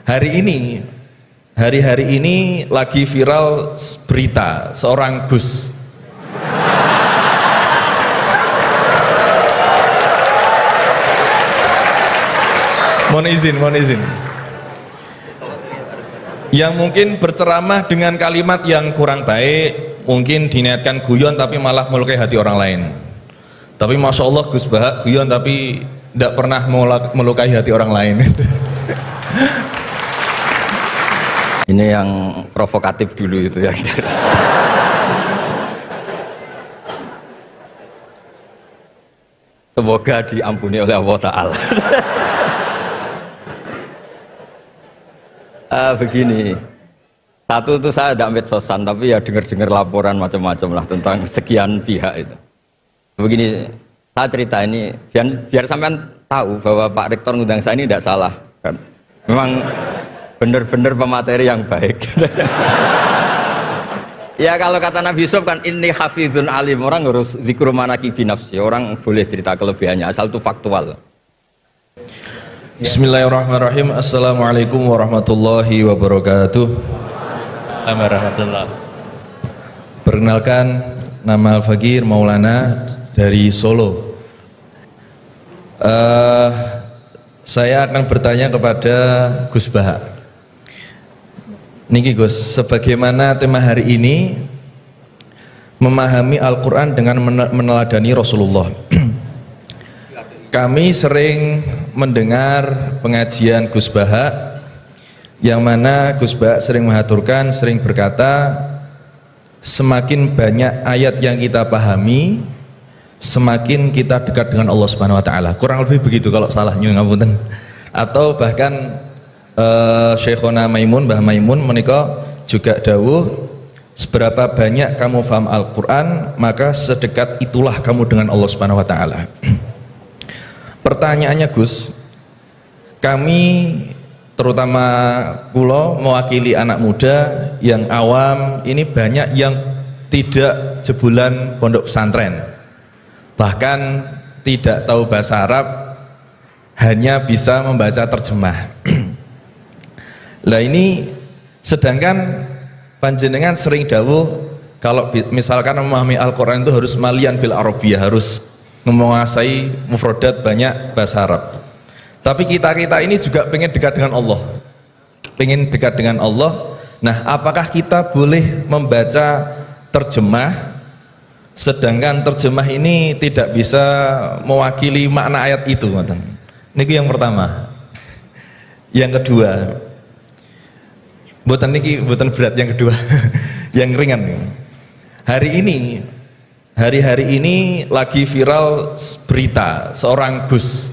Hari-hari ini lagi viral berita seorang Gus. Mohon izin. Yang mungkin berceramah dengan kalimat yang kurang baik, mungkin diniatkan guyon tapi malah melukai hati orang lain. Tapi Masya Allah Gus Baha guyon tapi tidak pernah melukai hati orang lain. Ini yang provokatif dulu itu ya. Semoga diampuni oleh Allah Ta'ala. Begini, satu itu saya tidak medsosan, tapi ya dengar-dengar laporan macam-macam lah tentang sekian pihak itu. Begini, saya cerita ini biar sampean tahu bahwa Pak Rektor ngundang saya ini tidak salah kan. Memang benar-benar pemateri yang baik. Ya kalau kata Nabi Yusuf kan ini hafizun alim, orang harus zikru manaki binafsi, orang boleh cerita kelebihannya asal itu faktual. Bismillahirrahmanirrahim. Assalamualaikum warahmatullahi wabarakatuh. Perkenalkan, nama Al-Fakir Maulana dari Solo. Saya akan bertanya kepada Gus Baha. Niki Gus, sebagaimana tema hari ini memahami Al-Quran dengan meneladani Rasulullah. Kami sering mendengar pengajian Gus Baha yang mana Gus Baha sering mengaturkan, sering berkata, semakin banyak ayat yang kita pahami, semakin kita dekat dengan Allah Subhanahu wa taala. Kurang lebih begitu kalau salah nyuwun ngapunten. Atau bahkan Syekhona Maimun, Mbah Maimun menika juga dawuh, seberapa banyak kamu paham Al-Qur'an, maka sedekat itulah kamu dengan Allah Subhanahu wa taala. Pertanyaannya Gus, kami terutama kulo mewakili anak muda yang awam ini banyak yang tidak jebulan pondok pesantren, bahkan tidak tahu bahasa Arab, hanya bisa membaca terjemah. Lah ini sedangkan panjenengan sering dawuh kalau misalkan memahami Al-Quran itu harus malian bil Arabiyah, harus menguasai mufradat banyak bahasa Arab. Tapi kita ini juga pengen dekat dengan Allah, pengen dekat dengan Allah. Nah, apakah kita boleh membaca terjemah sedangkan terjemah ini tidak bisa mewakili makna ayat itu? Niki yang pertama. Yang kedua, buatan berat yang kedua. Yang ringan. Hari-hari ini lagi viral berita seorang Gus.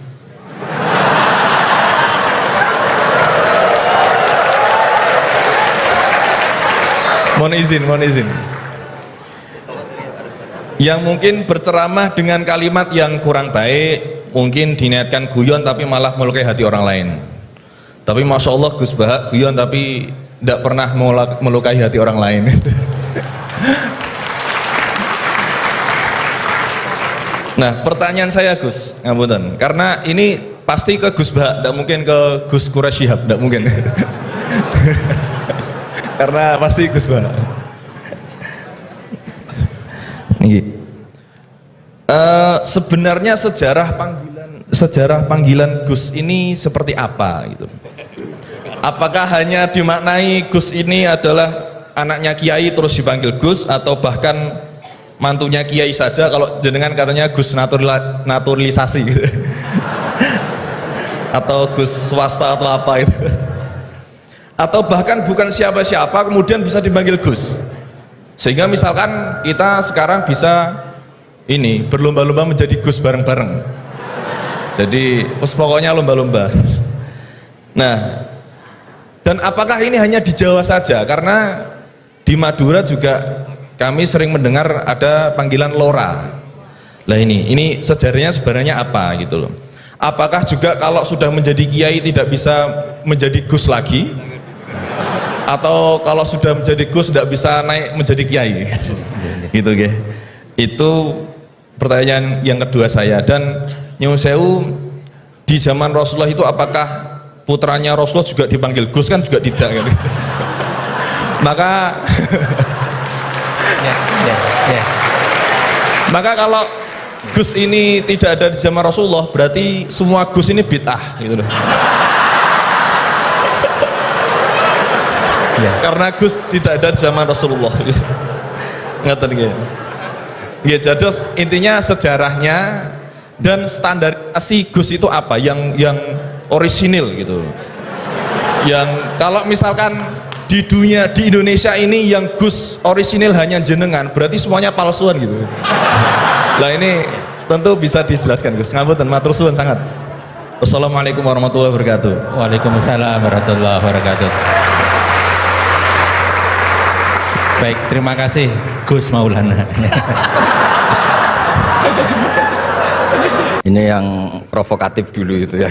Mohon izin. Yang mungkin berceramah dengan kalimat yang kurang baik, mungkin diniatkan guyon tapi malah melukai hati orang lain. Tapi Masya Allah Gus Baha guyon tapi tidak pernah melukai hati orang lain. Nah, pertanyaan saya Gus, ngapunten, karena ini pasti ke Gus Baha, tidak mungkin ke Gus Quraisy Shihab, tidak mungkin. Karena pasti Gus Baha. Sebenarnya sejarah panggilan Gus ini seperti apa gitu? Apakah hanya dimaknai Gus ini adalah anaknya Kiai terus dipanggil Gus, atau bahkan mantunya Kiai saja, kalau jenengan katanya Gus naturalisasi gitu. Atau Gus swasta atau apa itu, atau bahkan bukan siapa-siapa kemudian bisa dipanggil Gus, sehingga misalkan kita sekarang bisa ini berlomba-lomba menjadi Gus bareng-bareng, jadi pokoknya lomba-lomba. Nah, dan apakah ini hanya di Jawa saja? Karena di Madura juga kami sering mendengar ada panggilan Lora. Lah ini sejarahnya sebenarnya apa gitu loh. Apakah juga kalau sudah menjadi kiai tidak bisa menjadi Gus lagi? Atau kalau sudah menjadi Gus tidak bisa naik menjadi kiai? Gitu ya. Itu pertanyaan yang kedua saya. Dan nyuwun sewu, di zaman Rasulullah itu apakah putranya Rasulullah juga dipanggil Gus kan juga tidak kan. Maka maka kalau Gus ini tidak ada di zaman Rasulullah, berarti semua Gus ini bid'ah gitu loh. Karena Gus tidak ada di zaman Rasulullah. Ngerti nggih? Ya, jadi intinya sejarahnya dan standarisasi Gus itu apa yang orisinil gitu. Yang kalau misalkan di dunia, di Indonesia ini yang Gus orisinil hanya jenengan, berarti semuanya palsuan gitu. Lah ini tentu bisa dijelaskan Gus. Ngapunten, matur suwun sangat. Wassalamualaikum warahmatullahi wabarakatuh. Waalaikumsalam warahmatullahi wabarakatuh. Baik, terima kasih Gus Maulana. Ini yang provokatif dulu itu ya.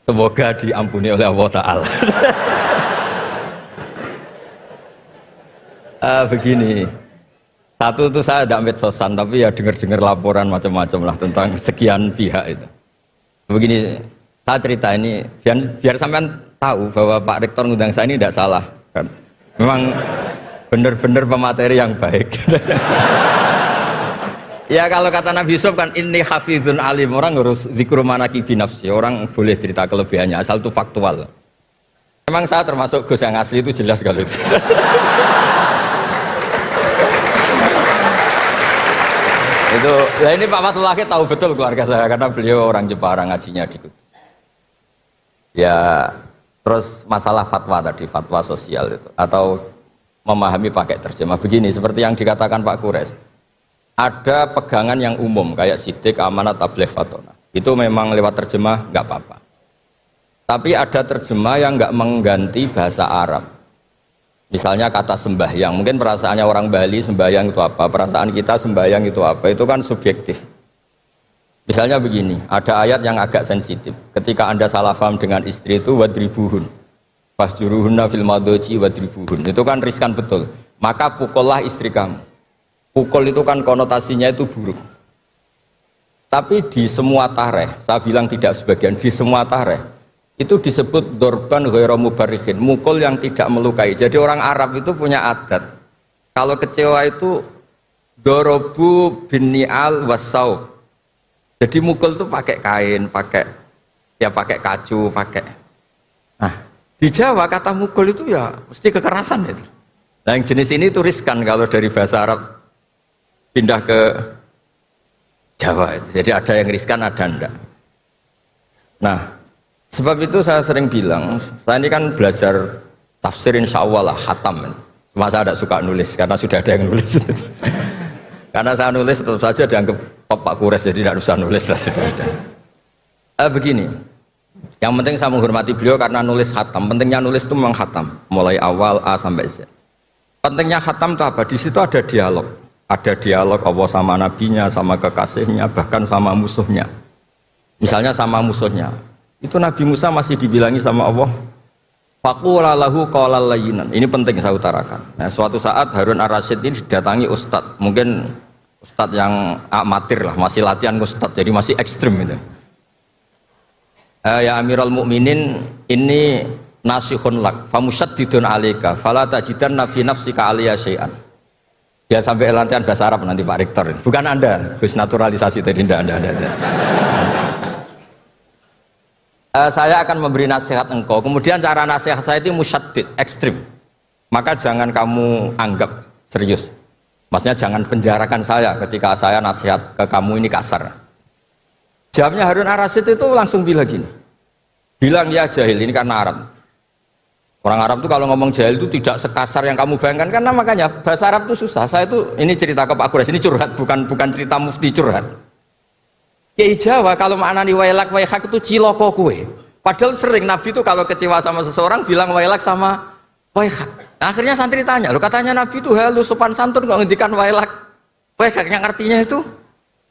Semoga diampuni oleh Allah Ta'ala. Begini, satu itu saya tidak medsosan, tapi ya dengar-dengar laporan macam-macam lah tentang sekian pihak itu. Begini, saya cerita ini biar sampean tahu bahwa Pak Rektor ngundang saya ini tidak salah kan. Memang benar-benar pemateri yang baik. Ya kalau kata Nabi Yusuf kan ini hafizun alim, orang harus zikru manaqibi nafsi, orang boleh cerita kelebihannya asal itu faktual. Memang saya termasuk Gus yang asli itu jelas kalau itu. Itu, nah ini Pak Fathul Laki tahu betul keluarga saya karena beliau orang Jepara, ngajinya di Kudus. Ya, terus masalah fatwa tadi, fatwa sosial itu atau memahami pakai terjemah begini seperti yang dikatakan Pak Kures. Ada pegangan yang umum kayak sidik, amanat, tabligh, fatona. Itu memang lewat terjemah nggak apa-apa. Tapi ada terjemah yang nggak mengganti bahasa Arab. Misalnya kata sembahyang, mungkin perasaannya orang Bali sembahyang itu apa, perasaan kita sembahyang itu apa, itu kan subjektif. Misalnya begini, ada ayat yang agak sensitif. Ketika Anda salah paham dengan istri itu wadribuhun, fahjuruhunna fil madoji wadribuhun. Itu kan riskan betul. Maka pukullah istri kamu. Pukul itu kan konotasinya itu buruk. Tapi di semua tareh, saya bilang tidak sebagian, di semua tareh itu disebut dorban ghairu mubarrihin, mukul yang tidak melukai. Jadi orang Arab itu punya adat kalau kecewa itu dorobu binni'al wasau. Jadi mukul itu pakai kain, pakai kacu, pakai. Nah, di Jawa kata mukul itu ya mesti kekerasan itu. Nah, yang jenis ini itu riskan kalau dari bahasa Arab pindah ke Jawa. Jadi ada yang riskan, ada enggak. Nah, sebab itu saya sering bilang, saya ini kan belajar tafsir insya Allah lah, khatam. Cuma saya tidak suka nulis, karena sudah ada yang nulis. Karena saya nulis tetap saja dianggap top Pak Kures, jadi tidak usah nulis lah, sudah ada. Begini, yang penting saya menghormati beliau karena nulis khatam. Pentingnya nulis itu memang khatam, mulai awal A sampai Z. Pentingnya khatam itu apa? Di situ ada dialog. Ada dialog Allah sama nabinya, sama kekasihnya, bahkan sama musuhnya. Misalnya sama musuhnya. Itu Nabi Musa masih dibilangi sama Allah, faqula lahu qawlan layyinan. Ini penting saya utarakan. Nah, suatu saat Harun Ar-Rasyid ini didatangi ustadz, mungkin ustadz yang amatir lah, masih latihan ustadz, jadi masih ekstrim itu. Ya Amirul Mukminin, ini nasihun lak, famusyaddidun alaika, fala tajidanna fi nafsika aliyya syai'an. Ya sampai latihan bahasa Arab nanti Pak Rektor. Bukan Anda, Gus naturalisasi tadi, Anda. Saya akan memberi nasihat engkau, kemudian cara nasihat saya itu musyaddid, ekstrim, maka jangan kamu anggap serius, maksudnya jangan penjarakan saya ketika saya nasihat ke kamu ini kasar. Jawabnya Harun Ar-Rasyid itu langsung bilang gini, bilang ya jahil, ini karena Arab. Orang Arab itu kalau ngomong jahil itu tidak sekasar yang kamu bayangkan, karena makanya bahasa Arab itu susah. Saya itu, ini cerita ke Pak Kures, ini curhat, bukan cerita mufti, curhat. Kiai Jawa kalau maknani wailak waihak itu ciloko kue. Padahal sering Nabi itu kalau kecewa sama seseorang bilang wailak sama waihak. Akhirnya santri tanya, lo katanya Nabi itu halus sopan santun kok ngendikan wailak waihak, yang artinya itu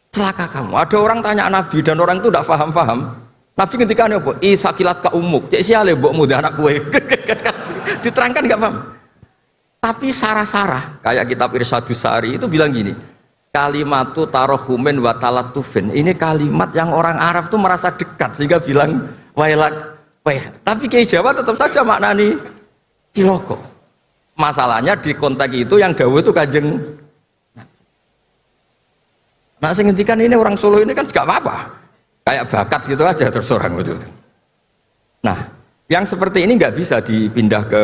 celaka kamu. Ada orang tanya Nabi dan orang itu tidak paham. Nabi ngendikan apa? Sakilat ka umuk. Cek siale mbokmu dah anak kue. Diterangkan nggak paham. Tapi sarah-sarah kayak kitab Irsyadus Sari itu bilang gini. kalimatu tarohumin wa talatufin. Ini kalimat yang orang Arab tuh merasa dekat sehingga bilang wailak waih. Tapi Kiai Jawa tetap saja maknani ciloko. Masalahnya di konteks itu yang dawuh itu Kanjeng. Nah, saya ngendikan ini orang Solo ini kan juga apa-apa. Kayak bakat gitu aja terus orang itu. Nah, yang seperti ini nggak bisa dipindah ke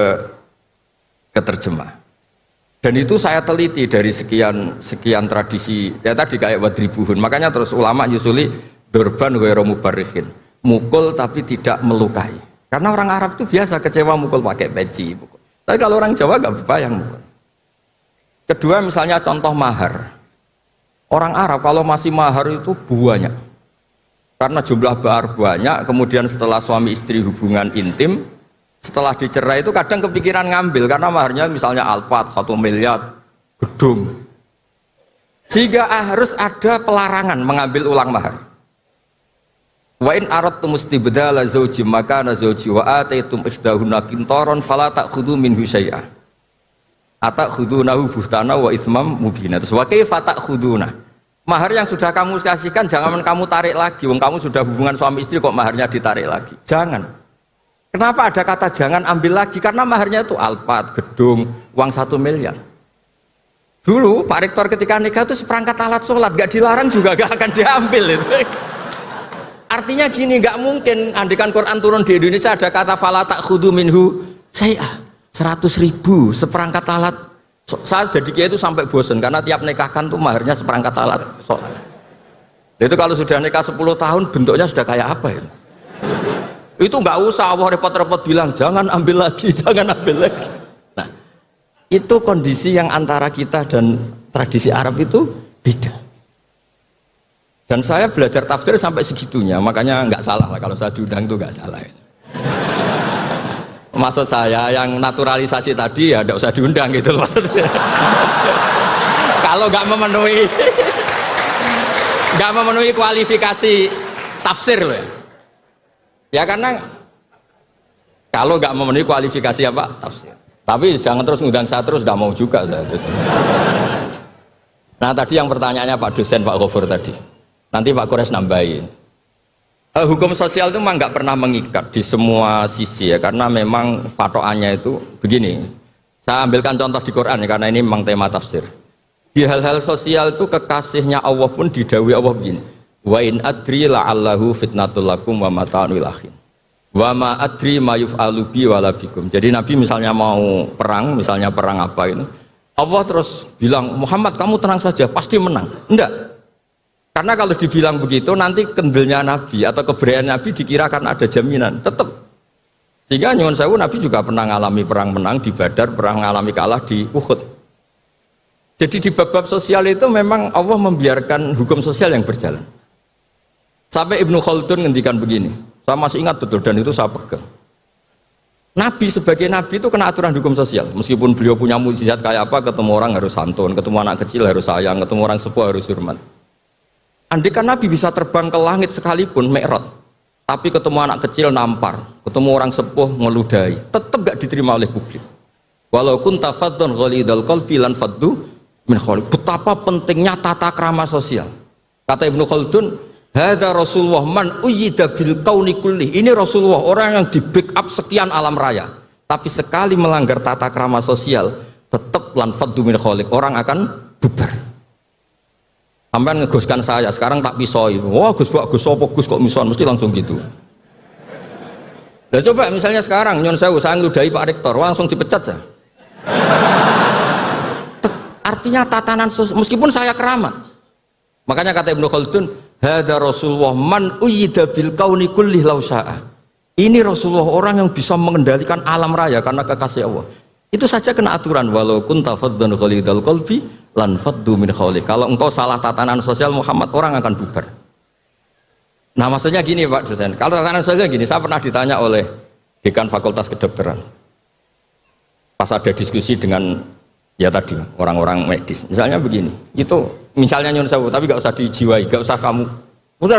terjemah. Dan itu saya teliti dari sekian tradisi. Ya tadi kayak wadribuhun. Makanya terus ulama nyusuli dorban ghairu mubarrihin. Mukul tapi tidak melukai. Karena orang Arab itu biasa kecewa mukul pakai peci. Tapi kalau orang Jawa nggak berbayang mukul. Kedua misalnya contoh mahar. Orang Arab kalau masih mahar itu banyak. Karena jumlah mahar banyak, kemudian setelah suami istri hubungan intim, setelah dicerai itu kadang kepikiran ngambil karena maharnya misalnya alpat 1 miliar gedung. Sehingga harus ada pelarangan mengambil ulang mahar. Wa in aradtum istibdala zawji makana zawji wa ataitum isdahunna qintaran fala ta'khudhu minhu syai'a. Atakhudunahu buhtana wa itsmam mubina. Terus wa kaifa ta'khuduna? Mahar yang sudah kamu kasihkan jangan kamu tarik lagi. Wong kamu sudah hubungan suami istri kok maharnya ditarik lagi. Jangan. Kenapa ada kata jangan ambil lagi? Karena maharnya itu alpat, gedung, uang 1 miliar. Dulu Pak Rektor ketika nikah itu seperangkat alat sholat, gak dilarang juga gak akan diambil itu. Artinya gini, gak mungkin andikan Quran turun di Indonesia ada kata fala ta'khudhu minhu syai'a 100.000 seperangkat alat. Saya jadi kiai itu sampai bosen karena tiap nikahkan tuh maharnya seperangkat alat sholat. Itu kalau sudah nikah 10 tahun bentuknya sudah kayak apa ya? Itu nggak usah Allah repot-repot bilang jangan ambil lagi, jangan ambil lagi. Nah, itu kondisi yang antara kita dan tradisi Arab itu beda. Dan saya belajar tafsir sampai segitunya, makanya nggak salah lah kalau saya diundang itu nggak salah. Maksud saya yang naturalisasi tadi ya nggak usah diundang gitu maksudnya. Kalau nggak memenuhi kualifikasi tafsir loh ya. Ya karena kalau nggak memenuhi kualifikasi apa tafsir. Tapi jangan terus ngundang saya terus, nggak mau juga saya. Nah tadi yang pertanyaannya Pak dosen Pak Ghafur tadi. Nanti Pak Kores nambahin. Hukum sosial itu memang nggak pernah mengikat di semua sisi ya, karena memang patokannya itu begini. Saya ambilkan contoh di Quran ya, karena ini memang tema tafsir. Di hal-hal sosial itu kekasihnya Allah pun didhawuhi Allah begini. Wa in adri la'allahu fitnatul lakum wa mata'un wilakhin. Wa ma adri ma yuf'alu bi wala bikum. Jadi Nabi misalnya mau perang, misalnya perang apa ini, Allah terus bilang, Muhammad kamu tenang saja, pasti menang. Enggak. Karena kalau dibilang begitu nanti kendilnya Nabi atau keberanian Nabi dikirakan ada jaminan, tetap. Sehingga nyuwun sewu Nabi juga pernah mengalami perang menang di Badar, pernah mengalami kalah di Uhud. Jadi di bab-bab sosial itu memang Allah membiarkan hukum sosial yang berjalan. Sampai Ibnu Khaldun ngendikan begini, saya masih ingat betul dan itu saya pegang. Nabi sebagai Nabi itu kena aturan hukum sosial. Meskipun beliau punya mukjizat kayak apa, ketemu orang harus santun, ketemu anak kecil harus sayang, ketemu orang sepuh harus hormat. Andaikan Nabi bisa terbang ke langit sekalipun Mi'raj, tapi ketemu anak kecil nampar, ketemu orang sepuh ngeludahi, tetap gak diterima oleh publik. Walau kunta faddan ghalidal qalbi lan faddu min khawlik. Betapa pentingnya tata krama sosial. Kata Ibnu Khaldun, hadza Rasulullah man uyyida bil kauni kulli. Ini Rasulullah orang yang di backup sekian alam raya, tapi sekali melanggar tata krama sosial, tetap lan faddu min khawlik, orang akan bubar. Sampai ngegoskan saya, sekarang tak pisoi. Wah Gus sopo Gus kok mison, mesti langsung gitu. Nah coba misalnya sekarang nyon sewu saya ngeludahi Pak Rektor, langsung dipecat ya. Artinya tatanan sosial, meskipun saya keramat. Makanya kata Ibnu Khaldun, hadza Rasulullah man uyyida bil kauni kulli law syaa. Ini Rasulullah orang yang bisa mengendalikan alam raya karena kekasih Allah. Itu saja kena aturan walau kunta faddan ghalidal qalbi lan faddu min khawlik. Kalau engkau salah tatanan sosial Muhammad, orang akan bubar. Nah maksudnya gini Pak dosen, kalau tatanan sosial gini, saya pernah ditanya oleh dekan Fakultas Kedokteran pas ada diskusi dengan ya tadi orang-orang medis, misalnya begini, itu misalnya nyun sewu, tapi gak usah dijiwai, gak usah kamu udah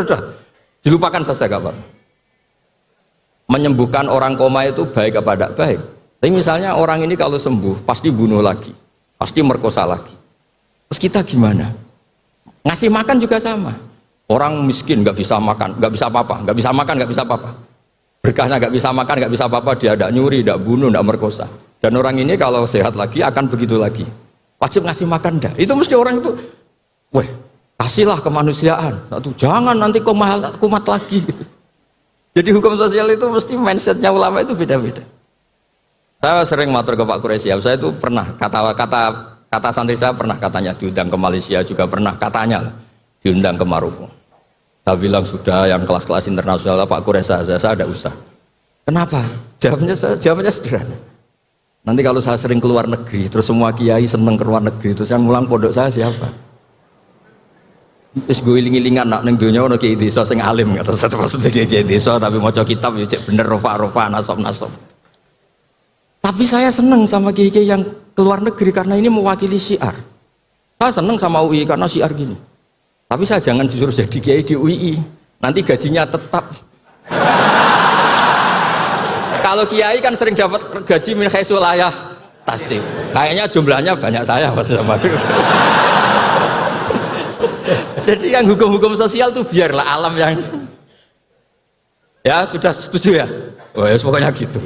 dilupakan saja gak apa. Menyembuhkan orang koma itu baik apa tidak baik, tapi misalnya orang ini kalau sembuh pasti bunuh lagi, pasti merkosa lagi. Terus kita gimana? Ngasih makan juga sama. Orang miskin nggak bisa makan, nggak bisa apa-apa, nggak bisa makan, nggak bisa apa-apa. Berkahnya nggak bisa makan, nggak bisa apa-apa, dia tidak nyuri, tidak bunuh, tidak merkosa. Dan orang ini kalau sehat lagi akan begitu lagi. Wajib ngasih makan dah. Itu mesti orang itu, weh, kasihlah kemanusiaan. Satu, jangan nanti kumat lagi. Jadi hukum sosial itu mesti mindsetnya ulama itu beda-beda. Saya sering matur ke Pak Quraisy, saya itu pernah kata santri saya pernah katanya diundang ke Malaysia juga pernah katanya diundang ke Maroko. Saya bilang sudah yang kelas-kelas internasional Pak Quraisy saya ada usah. Kenapa? Jawabannya sederhana. Nanti kalau saya sering keluar negeri, terus semua kiai seneng keluar negeri, terus yang mulang pondok saya siapa? Terus gue iling-ilingan nak neng dunia ono kiai desa sing alim, kata satu maksudnya kiai desa tapi mau kitab ya cek bener rofa nasab. Tapi saya seneng sama kiai yang keluar negeri karena ini mewakili syiar. Saya seneng sama UI karena syiar gini. Tapi saya jangan disuruh jadi kiai di UI, nanti gajinya tetap. Kalau kiai kan sering dapat gaji min khaisul layah tasib. Kayaknya jumlahnya banyak saya Mas sama. Jadi yang hukum-hukum sosial tuh biarlah alam yang. Ya sudah setuju ya. Oh ya pokoknya gitu.